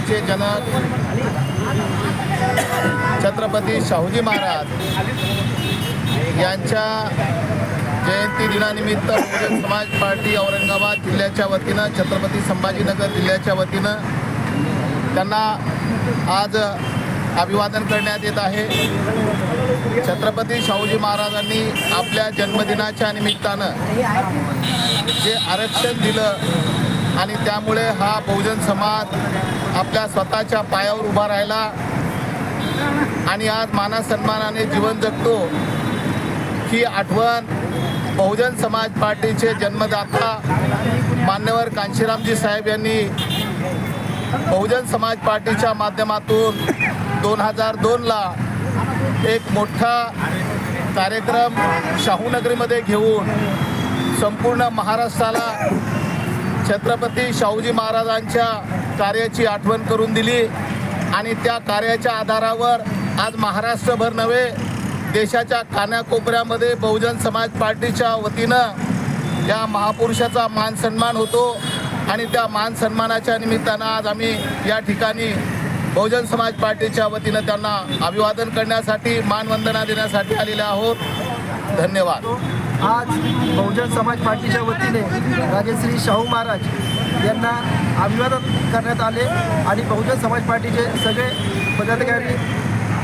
समाजाचे जनक छत्रपती शाहूजी महाराज यांच्या जयंती दिनानिमित्त बहुजन समाज पार्टी औरंगाबाद जिल्ह्याच्या वतीनं, छत्रपती संभाजीनगर जिल्ह्याच्या वतीनं त्यांना आज अभिवादन करण्यात येत आहे। छत्रपती शाहूजी महाराजांनी आपल्या जन्मदिनाच्या निमित्तानं जे आरक्षण दिलं आणि त्यामुळे हा बहुजन समाज आपल्या स्वतःच्या पायावर उभा राहिला आणि आज मानासन्मानाने जीवन जगतो। ही आठवण बहुजन समाज पार्टीचे जन्मदाता मान्यवर कांशीरामजी साहेब यांनी बहुजन समाज पार्टीच्या माध्यमातून 2002ला एक मोठा कार्यक्रम शाहूनगरीमध्ये घेऊन संपूर्ण महाराष्ट्राला छत्रपती शाहूजी महाराजांच्या कार्याची आठवण करून दिली आणि त्या कार्याच्या आधारावर आज महाराष्ट्रभर नव्हे देशाच्या कानाकोपऱ्यामध्ये बहुजन समाज पार्टीच्या वतीनं या महापुरुषाचा मान सन्मान होतो आणि त्या मान सन्मानाच्या निमित्तानं आज आम्ही या ठिकाणी बहुजन समाज पार्टीच्या वतीनं त्यांना अभिवादन करण्यासाठी, मानवंदना देण्यासाठी आलेले आहोत। धन्यवाद। आज बहुजन समाज पार्टीच्या वतीने राजश्री शाहू महाराज यांना अभिवादन करण्यात आले आणि बहुजन समाज पार्टीचे सगळे पदाधिकारी,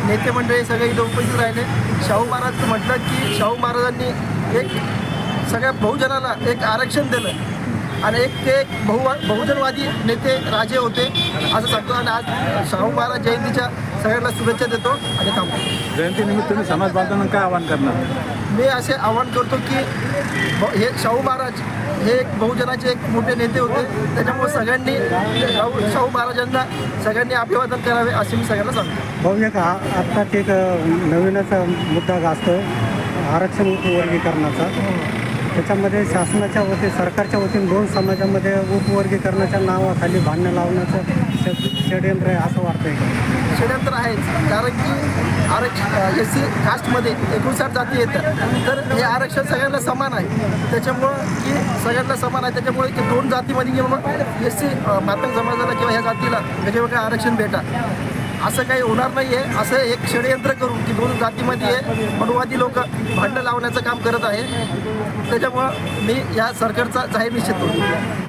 नेते मंडळी सगळे इथं उपस्थित राहिले। शाहू महाराज म्हटलं की शाहू महाराजांनी एक सगळ्या बहुजनाला एक आरक्षण दिलं आणि ते बहुजनवादी नेते राजे होते असं सांगतो आणि आज शाहू महाराज जयंतीच्या सगळ्यांना शुभेच्छा देतो आणि थांबतो। जयंतीनिमित्त तुम्ही समाज बांधवांना काय आवाहन करणार? मी असे आवाहन करतो की हे शाहू महाराज हे एक बहुजनाचे एक मोठे नेते होते, त्याच्यामुळे सगळ्यांनी शाहू महाराजांना सगळ्यांनी अभिवादन करावे असे मी सगळ्यांना सांगतो। भाऊ, एक आत्ताच एक नवीनच मुद्दा गाजतो आरक्षण उपवर्गीकरणाचा। त्याच्यामध्ये शासनाच्या वतीने, सरकारच्या वतीने 2 समाजामध्ये उपवर्गीकरणाच्या नावाखाली भांडणं लावण्याचं षडयंत्र आहे असं वाटतंय का? षडयंत्र आहेच, कारण की SC कास्टमध्ये 59 जाती येतात, तर हे आरक्षण सगळ्यांना समान आहे। त्याच्यामुळं की सगळ्यांना समान आहे, त्याच्यामुळे की 2 जातीमध्ये किंवा SC मातंग समाजाला किंवा ह्या जातीला त्याच्यावर काय आरक्षण भेटा असं काही होणार नाही आहे। असं एक षडयंत्र करून की 2 जातीमध्ये मनुवादी लोक भांडणं लावण्याचं काम करत आहे। त्याच्यामुळं मी या सरकारचा जाहीर निषेध करतो।